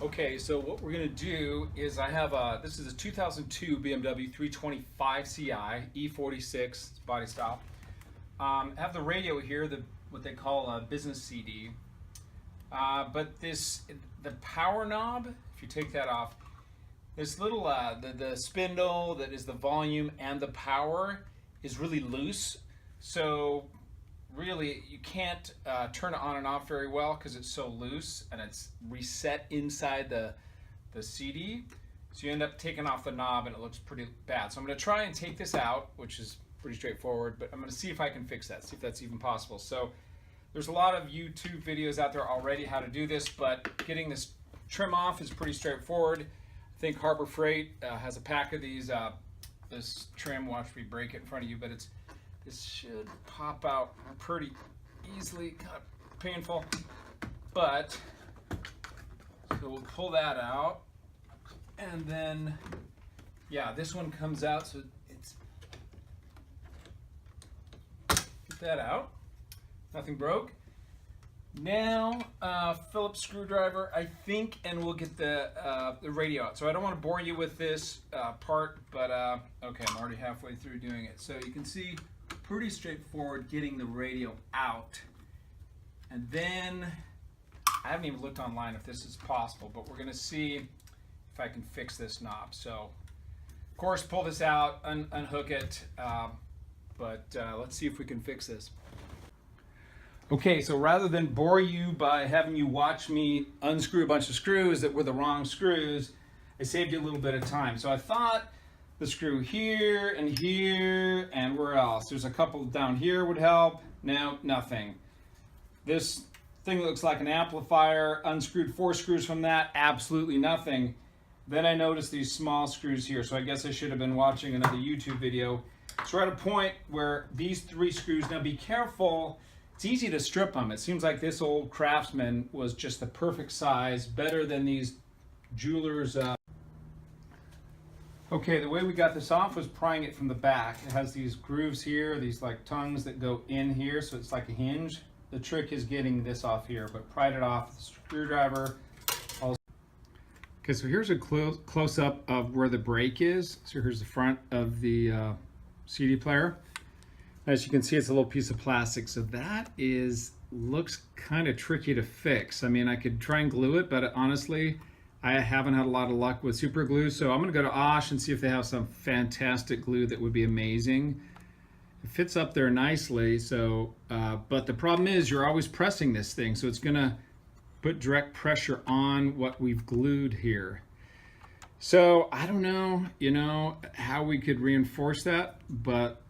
Okay, so what we're gonna do is this is a 2002 BMW 325 Ci E46 body style. I have the radio here, what they call a business CD. But the power knob, if you take that off, this little the spindle that is the volume and the power is really loose. So really you can't turn it on and off very well because it's so loose and it's reset inside the CD. So you end up taking off the knob and it looks pretty bad. So I'm going to try and take this out, which is pretty straightforward, but I'm going to see if I can fix that, see if that's even possible. So there's a lot of YouTube videos out there already how to do this, but getting this trim off is pretty straightforward. I think Harbor Freight has a pack of these. This trim, watch me break it in front of you, but this should pop out pretty easily, kind of painful, but so we'll pull that out, and then yeah, this one comes out, so it's, get that out, nothing broke. Now Phillips screwdriver, I think, and we'll get the radio out. So I don't want to bore you with this part, but okay, I'm already halfway through doing it. So you can see pretty straightforward getting the radio out. And then I haven't even looked online if this is possible, but we're gonna see if I can fix this knob. So of course pull this out, unhook it, but let's see if we can fix this. Okay, so rather than bore you by having you watch me unscrew a bunch of screws that were the wrong screws, I saved you a little bit of time. So I thought the screw here and where else? There's a couple down here would help. No, nothing. This thing looks like an amplifier. Unscrewed 4 screws from that, absolutely nothing. Then I noticed these small screws here, so I guess I should have been watching another YouTube video. So we're at a point where these 3 screws, now be careful, it's easy to strip them. It seems like this old Craftsman was just the perfect size, better than these jewelers. Okay, the way we got this off was prying it from the back. It has these grooves here, these like tongues that go in here, so it's like a hinge. The trick is getting this off here, but pried it off with a screwdriver. Okay, so here's a close-up of where the brake is. So here's the front of the CD player. As you can see, it's a little piece of plastic, so that looks kind of tricky to fix. I mean, I could try and glue it, but honestly, I haven't had a lot of luck with super glue, so I'm gonna go to Osh and see if they have some fantastic glue that would be amazing. It fits up there nicely, so but the problem is you're always pressing this thing, so it's gonna put direct pressure on what we've glued here. So I don't know, how we could reinforce that, but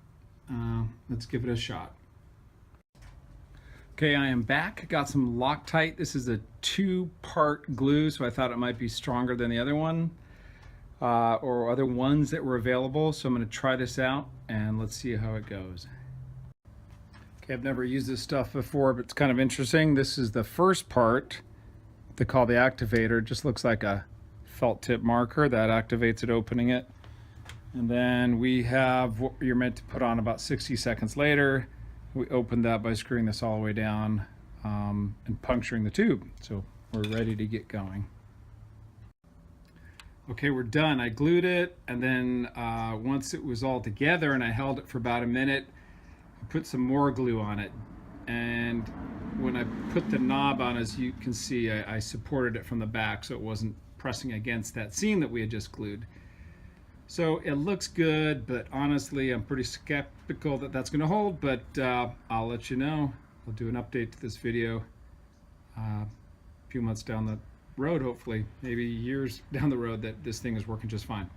let's give it a shot. Okay, I am back. Got some Loctite. This is a 2-part glue, so I thought it might be stronger than the other one or other ones that were available. So I'm going to try this out and let's see how it goes. Okay, I've never used this stuff before, but it's kind of interesting. This is the first part they call the activator. It just looks like a felt tip marker that activates it, opening it. And then we have what you're meant to put on about 60 seconds later. We opened that by screwing this all the way down and puncturing the tube. So we're ready to get going. Okay, we're done. I glued it, and then once it was all together and I held it for about a minute, I put some more glue on it. And when I put the knob on, as you can see, I supported it from the back so it wasn't pressing against that seam that we had just glued. So it looks good, but honestly, I'm pretty skeptical that that's going to hold, but I'll let you know. I'll do an update to this video a few months down the road, hopefully, maybe years down the road, that this thing is working just fine.